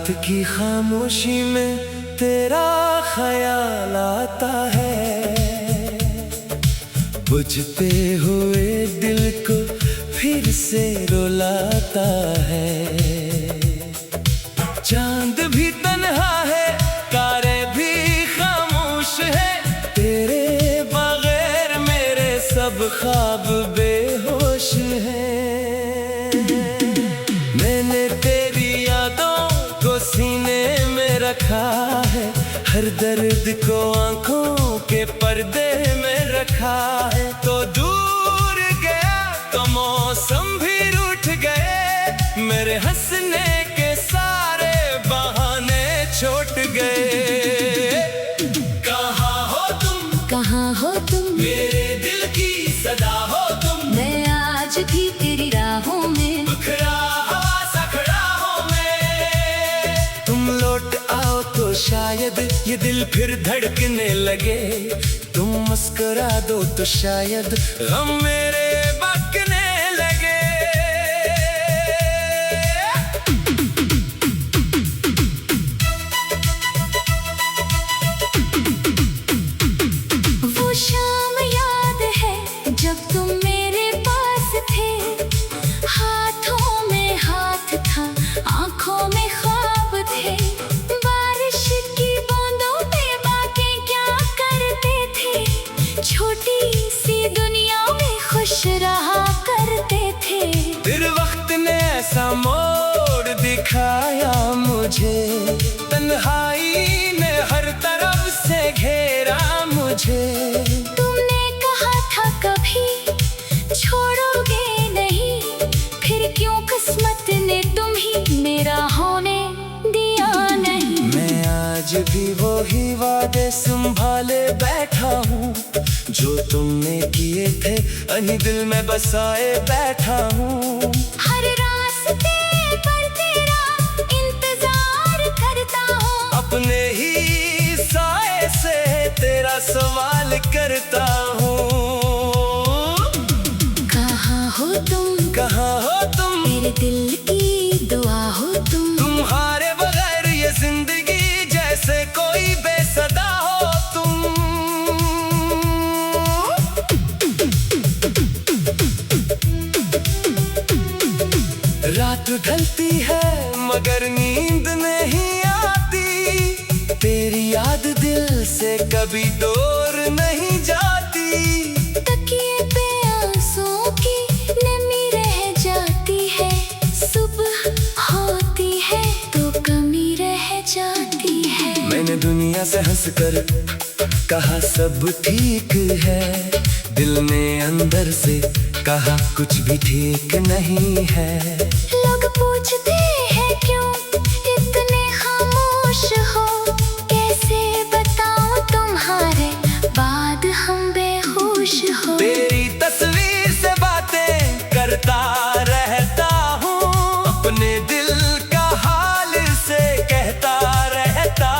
रात की खामोशी में तेरा ख्याल आता है, बुझते हुए दिल को फिर से रुलाता है। चांद भी तन्हा है, तारे भी खामोश है, तेरे बगैर मेरे सब ख्वाब बेहोश हैं। मैंने तेरी यादों को सीने में रखा है, हर दर्द को आंखों के पर्दे में रखा है। तो दूर गया तो मौसम भी रूठ गए, मेरे हंसने के सारे बहाने छूट गए। कहाँ हो तुम, कहाँ हो तुम, मेरे दिल की सदा हो तुम। मैं आज भी तेरी राहों में बिखरा हवा सा खड़ा हूँ मैं। तुम लौट आओ तो शायद ये दिल फिर धड़कने लगे, तुम मुस्कुरा दो तो शायद गम मेरे बकने लगे। वो शाम याद है जब तुम मेरे पास थे, हाथों में हाथ था, आंखों में ख्वाब थे। बारिश की बूंदों पे बातें क्या करते थे, छोटी सी दुनिया में खुश रहा करते थे। फिर वक्त ने ऐसा मोड़ दिखाया मुझे, तन्हाई ने हर तरफ से घेरा मुझे। तुमने कहा था कभी छोड़ोगे नहीं, फिर क्यों किस्मत ने तुम ही मेरा होने दिया नहीं। मैं आज भी वही वादे संभाले बैठा हूँ, जो तुमने किए थे अही दिल में बसाए बैठा हूँ। हर रास्ते पर तेरा इंतजार करता हूँ, अपने ही साए से तेरा सवाल करता हूँ। कहाँ हो तुम, कहाँ हो तुम, मेरे दिल की दुआ हो तुम। तुम्हारे बगैर ये जिंदगी जैसे कोई बेसदा हो तुम। रात ढलती है मगर नींद नहीं आती, तेरी याद दिल से कभी दूर नहीं जाती। तकिए पे आंसुओं की नमी रह जाती है, सुबह होती है तो कमी रह जाती है। मैंने दुनिया से हंसकर कहा सब ठीक है, दिल ने अंदर से कहा कुछ भी ठीक नहीं है। लोग पूछते हैं क्यों इतने खामोश हो, कैसे बताऊं तुम्हारे बाद हम बेहोश हो। तेरी तस्वीर से बातें करता रहता हूँ, अपने दिल का हाल से कहता रहता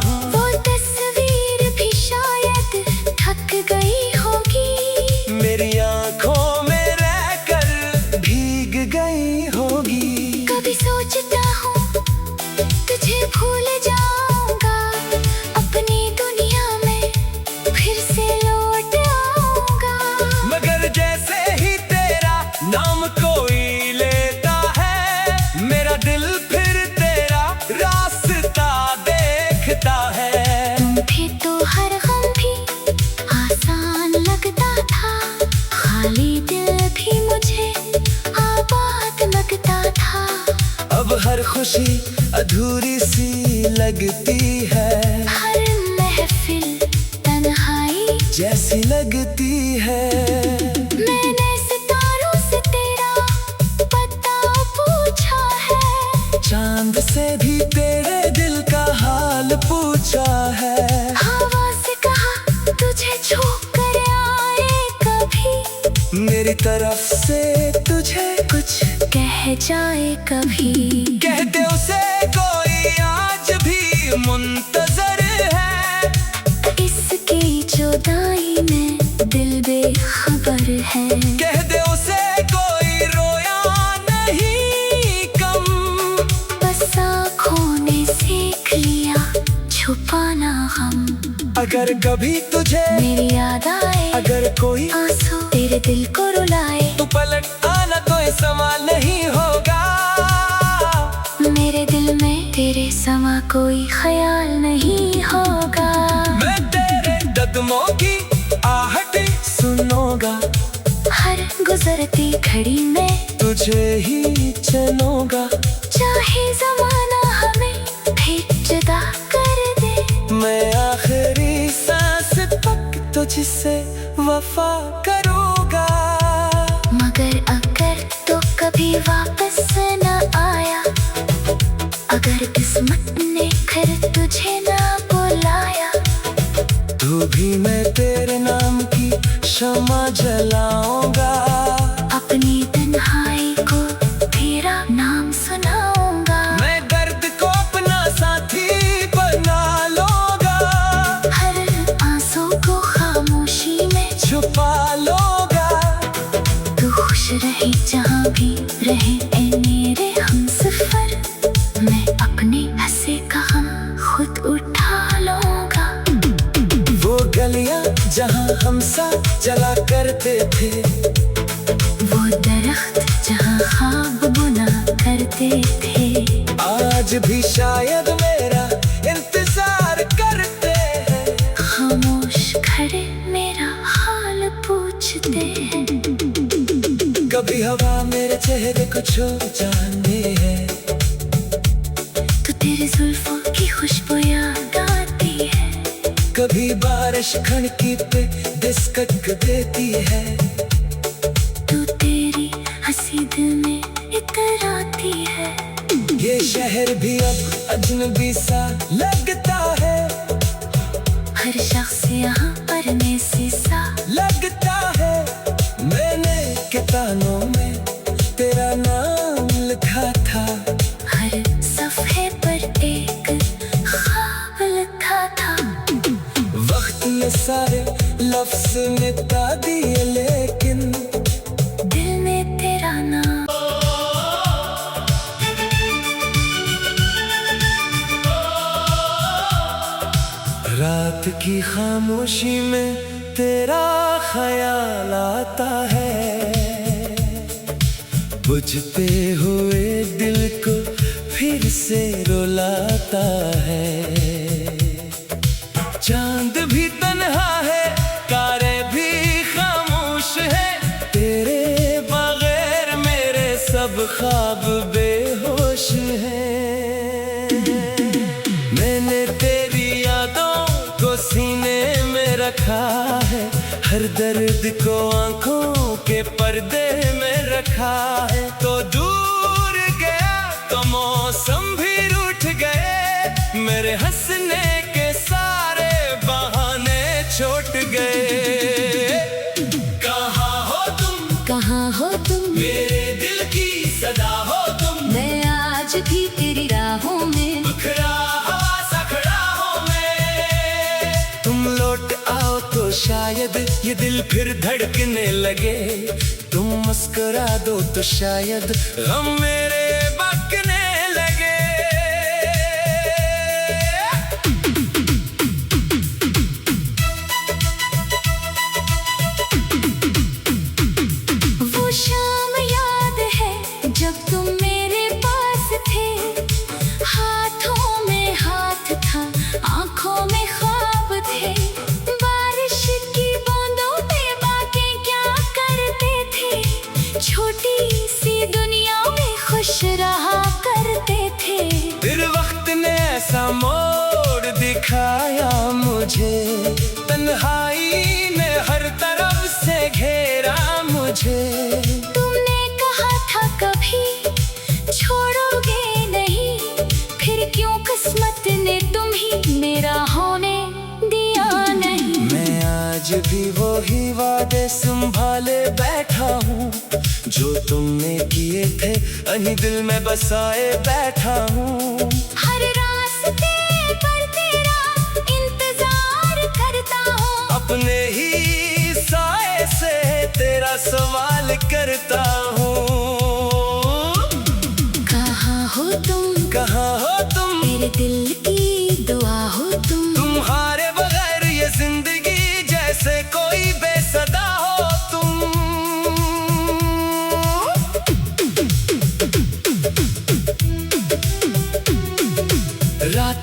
हूँ। वो तस्वीर भी शायद थक गई होगी, मेरी आंखों में रहकर भीग गई होगी। कभी सोचता हूँ तुझे भूल जाऊंगा, अपनी दुनिया में फिर से लौट आऊंगा। मगर जैसे ही तेरा नाम कोई लेता है, मेरा दिल फिर तेरा रास्ता देखता है। तुम थे तो हर गम भी आसान लगता था, खाली दिल भी मुझे आबाद लगता था। अब हर खुशी अधूरी सी लगती है, हर महफिल तन्हाई जैसी लगती है। मैंने सितारों से तेरा पता पूछा है, चांद से भी तेरे दिल का हाल पूछा है। हवा से कहा तुझे छू कर आए कभी, मेरी तरफ से तुझे कुछ कह जाए कभी। कहते उसे कोई आज भी मुंतजर है, इसकी जुदाई में दिल बेखबर है। कह दे उसे कोई रोया नहीं कम, बस आँखों ने अगर कभी तुझे मेरी याद आए, अगर कोई आंसू तेरे दिल को रुलाए, तू पलट आना कोई सवाल नहीं होगा। मेरे दिल में तेरे समा कोई ख्याल नहीं होगा। मैं तेरे कदमों की आहट सुनूंगा, हर गुजरती घड़ी में तुझे ही चुनूंगा। चाहे जमाना हमें फिर जुदा कर दे, मैं आखिरी सांस तक तुझसे वफा करूंगा। मगर अगर तो कभी वापस न आया, अगर किस्मत ने फिर तुझे ना बुलाया, तू भी मैं तेरे नाम की शमा जलाऊंगा। अपनी तन्हाई को तेरा नाम सुनाऊंगा। मैं दर्द को अपना साथी बना लूंगा, हर आंसू को खामोशी में छुपा लूंगा। तू खुश रहे जहाँ भी रहे ए मेरे हमसफर, मैं अपने हंसे का गम खुद उठा लूंगा। वो गलियां जहाँ हम साथ चला करते थे, वो दरख्त जहाँ ख्वाब बुना करते थे, आज भी शायद मेरा इंतजार करते हैं। खामोश खड़े मेरा हाल पूछते हैं। कभी हवा मेरे चेहरे को छू जाती है, तो तेरे जुल्फों की खुशबू याद आती है। कभी बारिश खिड़की पे दस्तक देती है, तू तेरी हंसी दिल में इतर आती है। ये शहर भी अब अजनबी सा लगता है, हर शख्स यहाँ पर में सा लगता है। मैंने किताबों में तेरा नाम लिखा था, हर सफ़े पर एक ख्वाब लिखा था। वक्त ने सारे लफ्ज मिटा दिए, लेकिन दिल में तेरा नाम। रात की खामोशी में तेरा ख्याल आता है, बुझते हुए दिल को फिर से रुलाता है। चांद भी तन्हा है, तारे भी खामोश है, तेरे बगैर मेरे सब ख्वाब बेहोश हैं। मैंने तेरी यादों को सीने में रखा है, हर दर्द को आंखों के पर्दे में रखा है। तो दूर गया तो मौसम भी रूठ गए, मेरे हंसने के सारे बहाने छूट गए। कहाँ हो तुम, कहाँ हो तुम, मेरे दिल की सदा हो तुम। मैं आज भी तेरी राहों में बिखरा हवा सा खड़ा हूँ मैं। तुम लौट आओ तो शायद ये दिल फिर धड़कने लगे, तुम मुस्कुरा दो तो शायद गम मेरे बकने लगे। वो शाम याद है जब तुम मेरे पास थे, हाथों में हाथ था, आंखों में ख्वाब थे। बारिश की बूंदों में बातें क्या करते थे, छोटी सी दुनिया में खुश रहा करते थे। फिर वक्त ने ऐसा मोड़ दिखाया मुझे, तन्हाई ने हर तरफ से घेरा मुझे। तुमने कहा था कभी छोड़ोगे नहीं, फिर क्यों किस्मत ने तुम ही मेरा होने दिया नहीं। मैं आज भी वही वादे संभाले बैठा हूँ, जो तुमने किए थे अही दिल में बसाए बैठा हूँ। हर रास्ते पर तेरा इंतजार करता हूँ, अपने ही साए से तेरा सवाल करता हूँ। कहाँ हो तुम, कहाँ हो तुम, मेरे दिल की दुआ हो तुम। तुम्हारे बगैर ये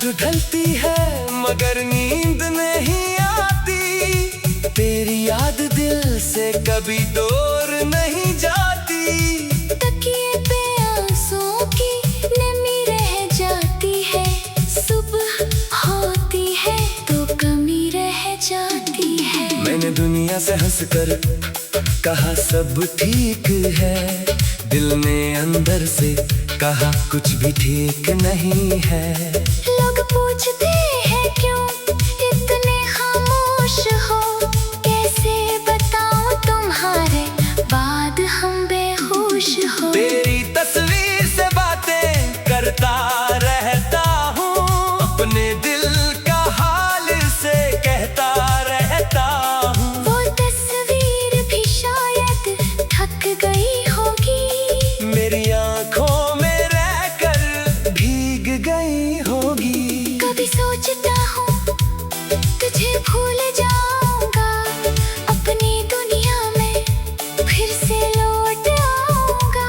रात ढलती है मगर नींद नहीं आती, तेरी याद दिल से कभी दूर नहीं जाती। तकिए पे आंसुओं की नमी रह जाती है, सुबह होती है तो कमी रह जाती है। मैंने दुनिया से हंसकर कहा सब ठीक है, दिल ने अंदर से कहा कुछ भी ठीक नहीं है। लोग पूछते हैं क्यों इतने खामोश हो, कैसे बताऊं तुम्हारे बाद हम बेहोश हो। तेरी तस्वीर से बातें करता रहता हूँ, अपने दिल का हाल से कहता रहता हूँ। वो तस्वीर भी शायद थक गई होगी, मेरी आँखों में रहकर भीग गई होगी। कभी सोचता हूँ तुझे भूल जाऊंगा, अपनी दुनिया में फिर से लौट आऊंगा।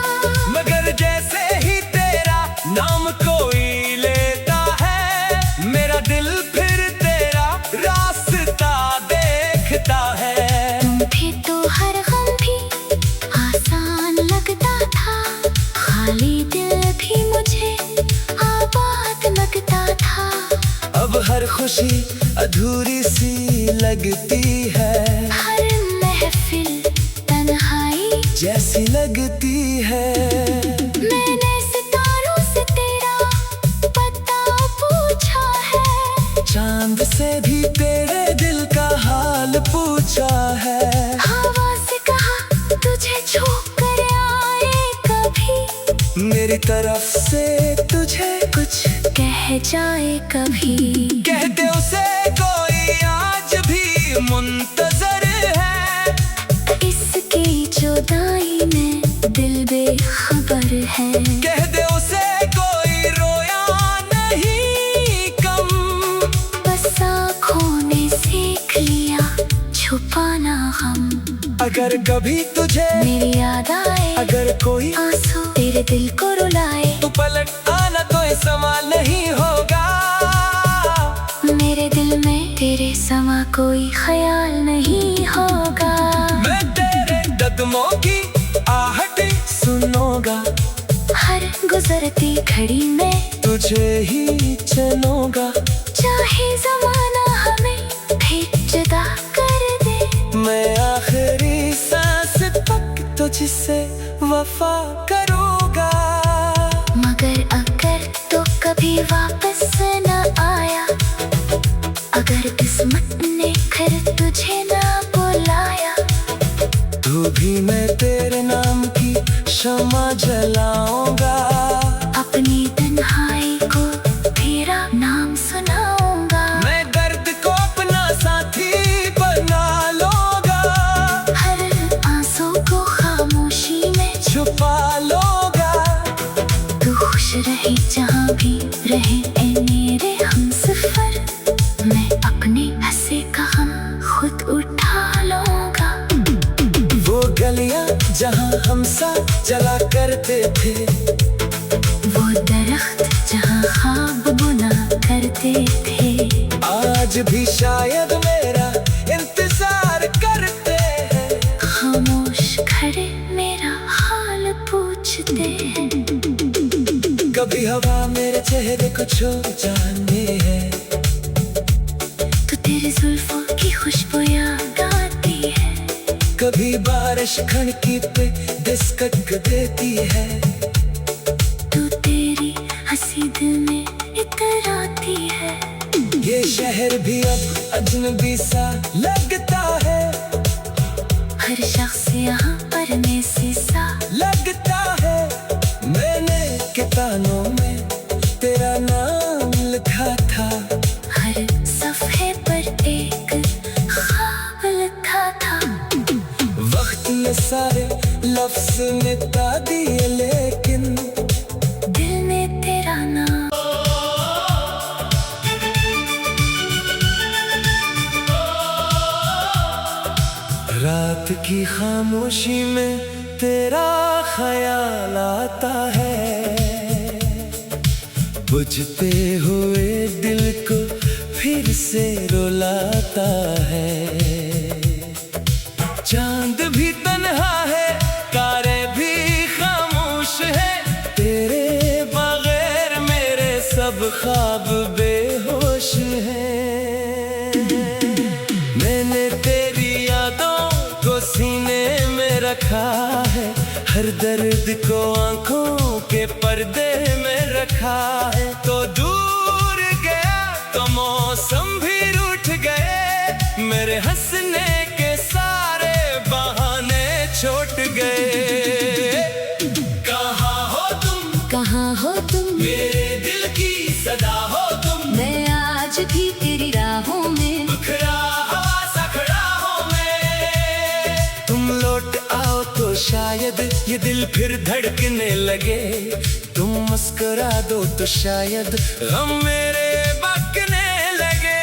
मगर जैसे ही तेरा नाम कोई लेता है, मेरा दिल फिर तेरा रास्ता देखता है। तुम थे तो हर गम भी आसान लगता था, खाली दिल भी मुझे आबाद लगता था। अब हर खुशी अधूरी सी लगती है, हर महफिल तन्हाई जैसी लगती है। मैंने सितारों से तेरा पता पूछा है, चांद से भी तेरे दिल का हाल पूछा है। हवा से कहा तुझे छू कर आए कभी, मेरी तरफ से तुझे कुछ कह जाए कभी। कहते उसे कोई आज भी मुंतजर है, इसकी जुदाई में दिल बेखबर है। कह दे उसे कोई रोया नहीं कम, बस आँखों ने सीख लिया छुपाना हम। अगर कभी तुझे मेरी याद आए, अगर कोई आंसू तेरे दिल को रुलाए, तू पलट आना तो ये सवाल नहीं होगा। मेरे दिल में तेरे समा कोई ख्याल नहीं होगा। मैं तेरे कदमों की आहट सुनूंगा, हर गुजरती घड़ी में तुझे ही चुनूंगा। चाहे जमाना हमें भी जुदा कर दे, मैं आखिरी सांस तक तुझसे वफा करूंगा। मगर अगर तो कभी वापस न आया, अगर किस्मत ने फिर तुझे ना बुलाया, तो भी मैं तेरे नाम की शमा जलाऊंगा। अपनी तन्हाई को तेरा नाम सुनाऊंगा। मैं दर्द को अपना साथी बना लूंगा, हर आंसू को खामोशी में छुपा लूंगा। तू खुश रहे जहाँ भी रहे ए मेरे हमसफर, मैं अपने हंसे का हम खुद उठा लूंगा। वो गलियां जहाँ हम साथ चला करते थे, वो दरख्त जहाँ ख्वाब बुना करते थे, आज भी शायद मेरा इंतजार करते हैं। खामोश खड़े मेरा हाल पूछते हैं। कभी हवा मेरे चेहरे को छू जाने है, तो तेरे जुल्फों की खुशबू याद आती है। कभी बारिश खिड़की पे दिस्कक देती है, तू तेरी हंसी दिल में इतर आती है। ये शहर भी अब अजनबी सा लगता है, हर शख्स यहाँ पर में सा लगता है। मैंने किताबों में तेरा नाम लिखा था, हर सफ़े पर एक ख्वाब लिखा था। वक्त ने सारे लफ्ज मिटा दिए, लेकिन दिल में तेरा नाम। रात की खामोशी में तेरा ख्याल आता है, बुझते हुए दिल को फिर से रुलाता है। चांद भी तन्हा है, तारे भी खामोश है, तेरे बगैर मेरे सब ख्वाब बेहोश हैं। मैंने तेरी यादों को सीने में रखा है, हर दर्द को आंखों के पर्दे में रखा है। तो दूर गया तो मौसम भी रूठ गए, मेरे हंसने के सारे बहाने छूट गए। कहाँ हो तुम, कहाँ हो तुम, मेरे दिल की सदा हो तुम। मैं आज भी तेरी राहों में, बिखरा हवा सा खड़ा हूँ मैं। तुम लौट आओ तो शायद ये दिल फिर धड़कने लगे, तुम मुस्कुरा दो तो शायद गम मेरे बकने लगे।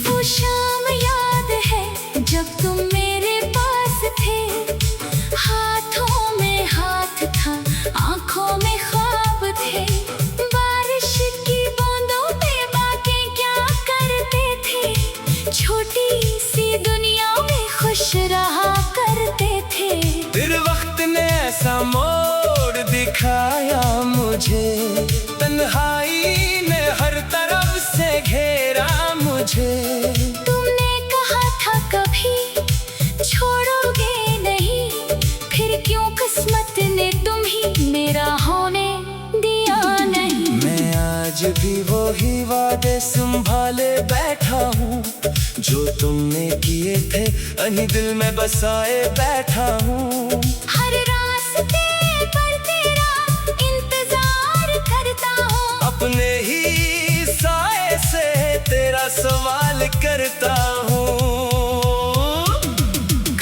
वो शाम याद है जब तुम मेरे पास थे, हाथों में हाथ था, आंखों में ख्वाब थे। बारिश की बूंदों पे बातें क्या करते थे, छोटी सी दुनिया में खुश रहा करते थे। फिर वक्त ने ऐसा मोड़ दिखाया मुझे, तन्हाई ने हर तरफ से घेरा मुझे। तुमने कहा था कभी छोड़ोगे नहीं, फिर क्यों किस्मत ने तुम ही मेरा होने दिया नहीं। मैं आज भी वही वादे संभाले बैठा हूँ, जो तुमने किए थे अनी दिल में बसाए बैठा हूँ। हर रास्ते पर तेरा इंतजार करता हूँ, अपने ही साए से तेरा सवाल करता हूँ।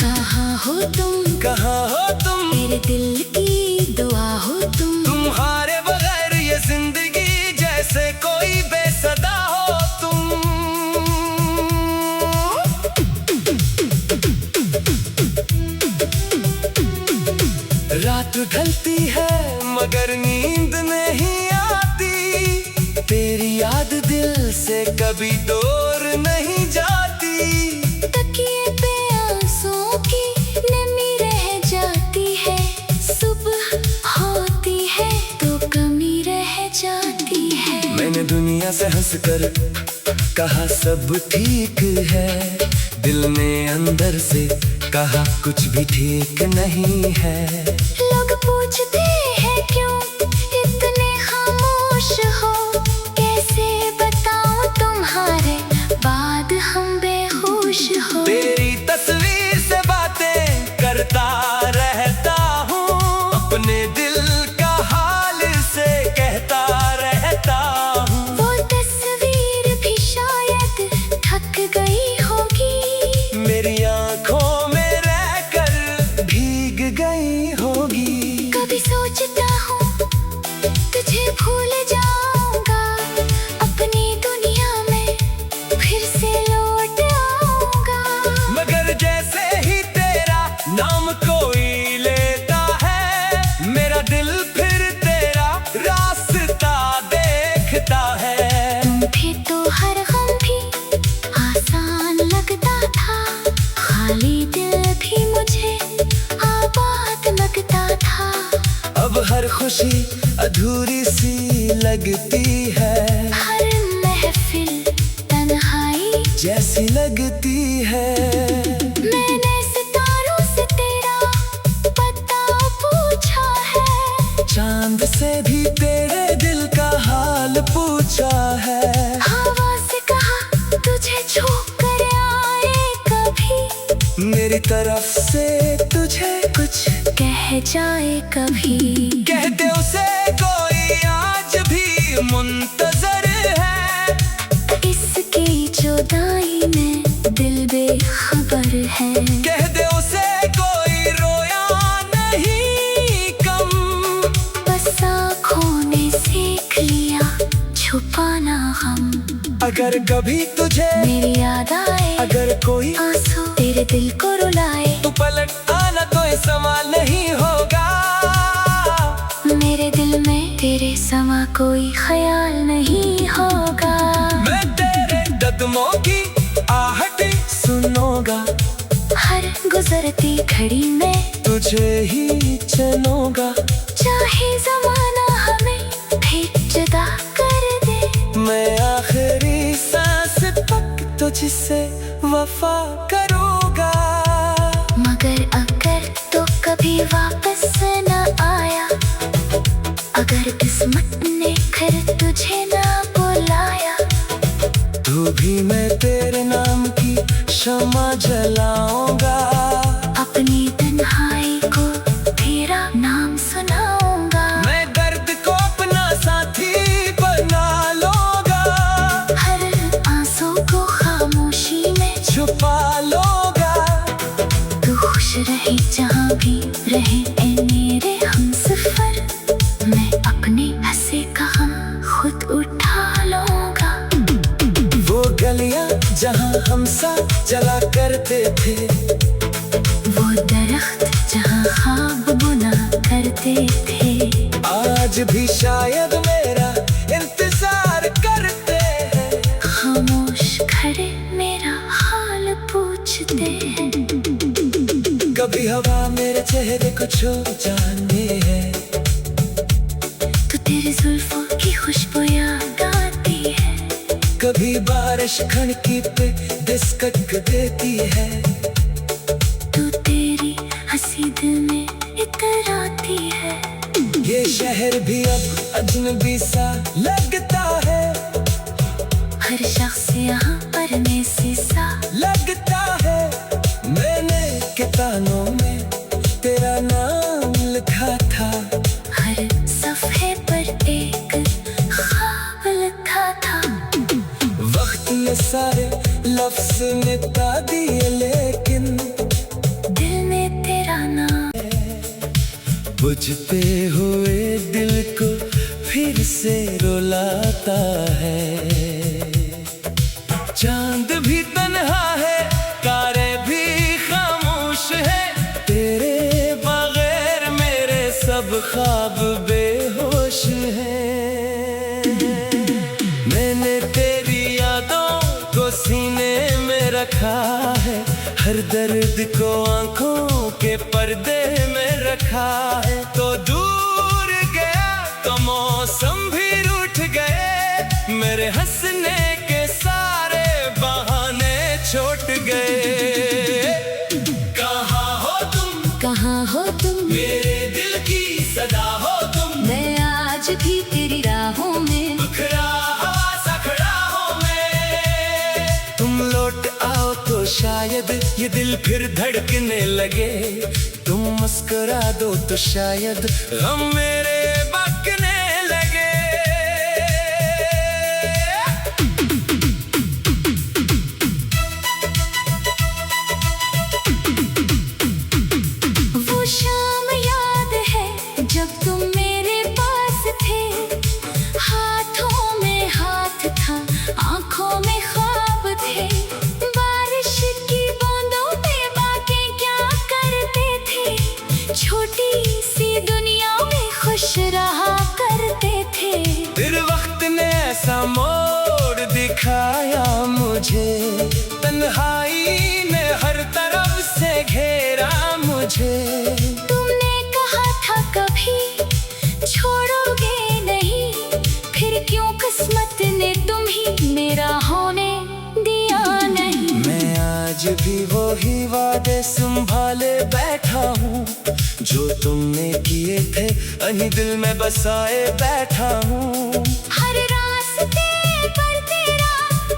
कहाँ हो तुम, कहाँ हो तुम, मेरे दिल की दुआ हो तुम। तुम्हारे बगैर ये जिंदगी जैसे कोई बेसदा हो तुम। रात ढलती है मगर नींद नहीं आती, तेरी याद दिल से कभी दूर नहीं जाती। तकिए पे आंसुओं की नमी रह जाती है, सुबह होती है तो कमी रह जाती है। मैंने दुनिया से हंसकर कहा सब ठीक है, दिल ने अंदर से कहा कुछ भी ठीक नहीं है। लोग पूछते हैं क्यों इतने खामोश हो, कैसे बताऊं तुम्हारे बाद हम बेहोश हो। तेरी तस्वीर से बातें करता रहता हूँ, अपने दिल का हाल से कहता रहता हूँ। वो तस्वीर भी शायद थक गई होगी, मेरी आंखों में रहकर भीग गई होगी। कभी सोचता हूँ तुझे भूल जाऊंगा, अपनी दुनिया में फिर से लौट आऊंगा। मगर जैसे ही तेरा नाम कोई लेता है, मेरा दिल फिर तेरा रास्ता देखता है। तुम थे तो हर गम भी आसान लगता था, खाली दिल भी मुझे आबाद लगता था। अब हर खुशी अधूरी सी लगती है, हर महफिल तन्हाई जैसी लगती है। मैंने सितारों से तेरा पता पूछा है, चांद से भी तेरे दिल का हाल पूछा है। हवा से कहा तुझे छू कर आए कभी, मेरी तरफ से तुझे कुछ कह जाए कभी। कहते उसे कोई आज भी मुंतजर है, इसकी जुदाई में दिल बेखबर है। कह दे उसे कोई रोया नहीं कम, बस आँखों ने सीख लिया छुपाना हम। अगर कभी तुझे मेरी याद आए, अगर कोई आंसू तेरे दिल को रुलाए, तू पलट आना तो ये सवाल नहीं होगा। मेरे दिल में तेरे समा कोई ख्याल नहीं होगा। मैं तेरे कदमों की आहट सुनूंगा, हर गुजरती घड़ी में तुझे ही चुनूंगा। चाहे जमाना हमें फिर जुदा कर दे, मैं आखिरी सांस तक तुझसे वफा करूंगा। मगर अगर तो कभी वापस न आया, अगर किस्मत ने फिर तुझे ना बुलाया, तू भी मैं तेरे नाम की शमा जलाऊंगा। अपनी तन्हाई को तेरा नाम सुनाऊंगा। मैं दर्द को अपना साथी बना लूंगा, हर आंसू को खामोशी में छुपा लूंगा। तू खुश रहे जहाँ भी रहे ए मेरे हमसफर, मैं अपने हंसे का गम खुद उठा लूंगा। वो गलियां जहाँ हम साथ चला करते थे, वो दरख्त जहाँ ख्वाब बुना करते थे, आज भी शायद मेरा इंतजार करते हैं। खामोश खड़े मेरा हाल पूछते हैं। कभी हवा मेरे चेहरे को छू जाने है, तो तेरी जुल्फों की खुशबू याद आती है। कभी बारिश खड़की पे दस्तक देती है, तू तेरी हंसी दिल में इतर आती है। ये शहर भी अब अजनबी सा लगता है, हर शख्स यहाँ पर में सा लगता है। मैंने किताबों में तेरा नाम लिखा था, हर सफ़े पर एक ख्वाब लिखा था। वक्त ने सारे लफ्ज मिटा दिए, लेकिन दिल में तेरा नाम बुझते हुए दिल को फिर से रुलाता है। चांद भी तन्हा है, तारे भी खामोश है, तेरे बगैर मेरे सब ख्वाब बेहोश हैं। मैंने तेरी यादों को सीने में रखा है, हर दर्द को आंखों के पर्दे में रखा है। तो दूर गया तो मौसम भी रूठ गए, मेरे हंसने के सारे बहाने छूट गए। कहाँ हो तुम, कहाँ हो तुम, मेरे दिल की सदा हो तुम। मैं आज भी तेरी राहों में बिखरा हवा सा खड़ा हूँ मैं। तुम लौट आओ तो शायद ये दिल फिर धड़कने लगे, तुम मुस्कुरा दो तो शायद हम मेरे बकने लगे। वो शाम याद है जब तुम मेरे पास थे, हाथों में हाथ था, आंखों में ख्वाब थे। बारिश की बूंदों में बातें क्या करते थे, छोटी सी दुनिया में खुश रहा करते थे। फिर वक्त ने ऐसा मोड़ दिखाया मुझे, तन्हाई ने हर तरफ से घेरा मुझे। तुमने कहा था कभी छोड़ोगे नहीं, फिर क्यों किस्मत ने तुम ही मेरा होने दिया नहीं। मैं आज भी वही वादे संभाले बैठा हूँ, जो तुमने किए थे अही दिल में बसाए बैठा हूँ। हर रास्ते पर तेरा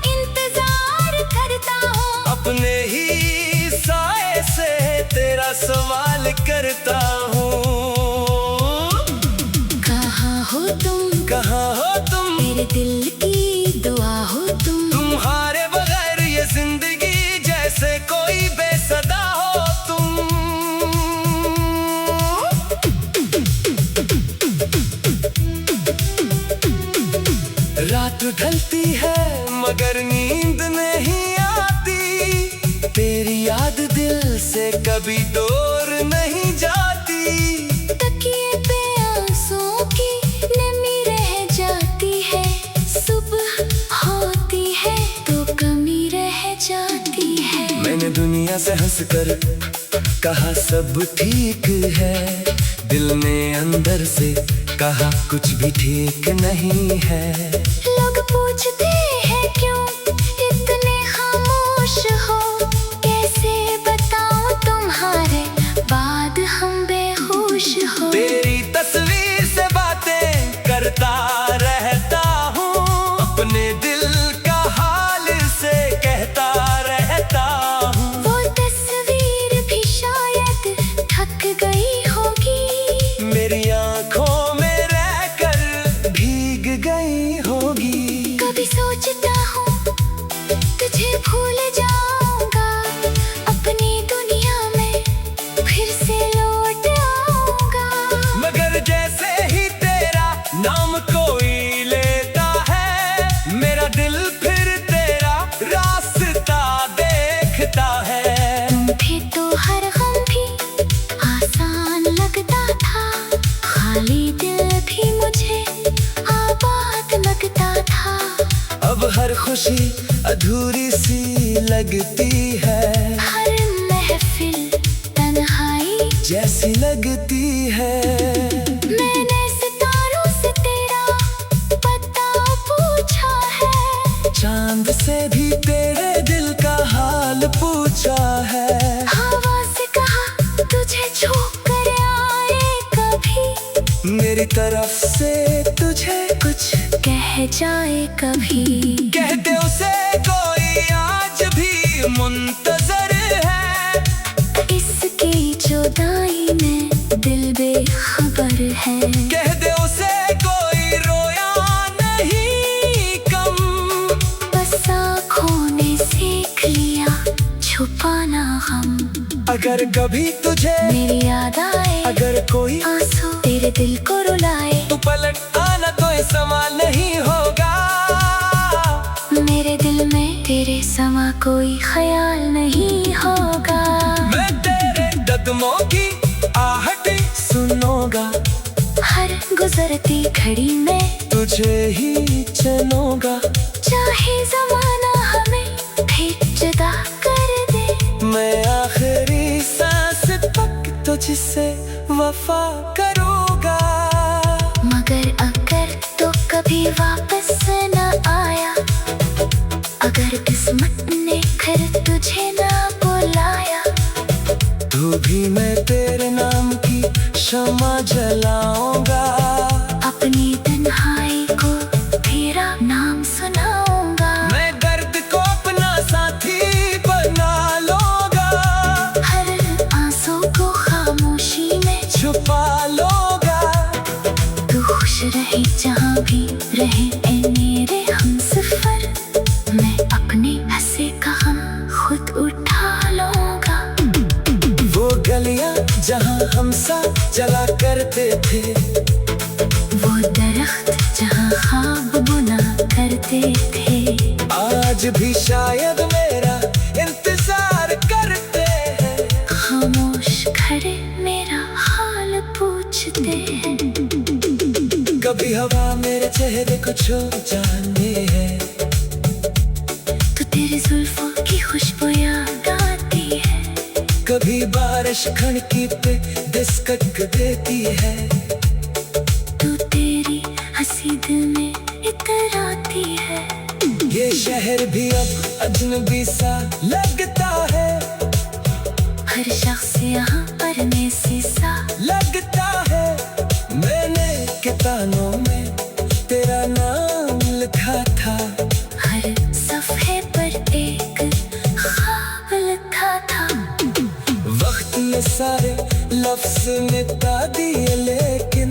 इंतजार करता हूँ, अपने ही साए से तेरा सवाल करता हूँ। कहाँ हो तुम, कहाँ हो तुम, मेरे दिल की दुआ हो तुम। तुम्हारे बगैर ये जिंदगी जैसे कोई बेसदा हो तुम। रात ढलती है मगर नींद नहीं आती। तेरी याद दिल से कभी दूर नहीं जाती। तकिए पे आंसुओं की नमी रह जाती है। सुबह होती है तो कमी रह जाती है। मैंने दुनिया से हंसकर कहा सब ठीक है। दिल ने अंदर से कहा कुछ भी ठीक नहीं है। लोग पूछते हैं क्यों इतने खामोश हो। कैसे बताऊं तुम्हारे बाद हम बेहोश हो। तेरी तस्वीर से बातें करता रहता हूँ। अपने दिल का हाल से कहता रहता हूँ। वो तस्वीर भी शायद थक गई होगी। मेरी आँखों में रहकर भीग गई होगी। कभी सोचता हूँ तुझे भूल जाऊंगा। अपनी दुनिया में फिर से लौट आऊंगा। मगर जैसे ही तेरा नाम कोई लेता है, मेरा दिल फिर तेरा रास्ता देखता है। तुम थे तो हर गम भी आसान लगता था। खाली दिल भी मुझे आबाद लगता था। अब हर खुशी अधूरी सी लगती है। हर महफिल तन्हाई जैसी लगती है। मैंने सितारों से तेरा पता पूछा है। चांद से भी तेरे दिल का हाल पूछा है। हवा से कहा तुझे छू कर आए कभी। मेरी तरफ से तुझे कुछ कह जाए कभी। कहते उसे कोई आज भी मुंतजर है। इसकी जुदाई में दिल बेखबर है। कह दे उसे कोई रोया नहीं कम। बस आँखों ने सीख लिया छुपाना गम। अगर कभी तुझे मेरी याद आए, अगर कोई आंसू तेरे दिल को रुलाए, तू पलट आना तो ये समा नहीं होगा। मेरे दिल में तेरे समा कोई ख्याल नहीं होगा। मैं तेरे कदमों की आहट सुनूंगा। हर गुजरती घड़ी में तुझे ही चुनूंगा। चाहे जमाना हमें भी जुदा कर दे। मैं आखिरी सांस तक तुझसे वफा करूंगा। मगर अगर तो कभी वापस न आया, अगर किस्मत ने फिर तुझे ना बुलाया, तो भी मैं तेरे नाम की शमा जलाऊंगा। अपनी तन्हाई को तेरा नाम सुनाऊंगा। मैं दर्द को अपना साथी बना लूंगा। हर आंसू को खामोशी में छुपा लूंगा। तू खुश रहे जहाँ भी रहे ए मेरे हमसफर। मैं अपने हंसे का गम खुद उठा लूंगा। वो गलियां जहाँ हम साथ चला करते थे, वो दरख्त जहाँ ख्वाब बुना करते थे, आज भी शायद मेरा इंतजार करते हैं। खामोश खड़े मेरा हाल पूछते हैं। कभी हवा मेरे चेहरे को छू जाने है, तो तेरी जुल्फों की खुशबू याद आती है। कभी बारिश खिड़की पे दस्तक देती है। तू तेरी हंसी दिल में इतर आती है। ये शहर भी अब अजनबी सा लगता है। हर शख्स यहाँ परदेसी सा लगता है। मैंने किताबों में तेरा नाम लिखा था। हर सफ़े पर एक ख्वाब लिखा था। वक्त ने सारे लफ्ज मिटा दिए, लेकिन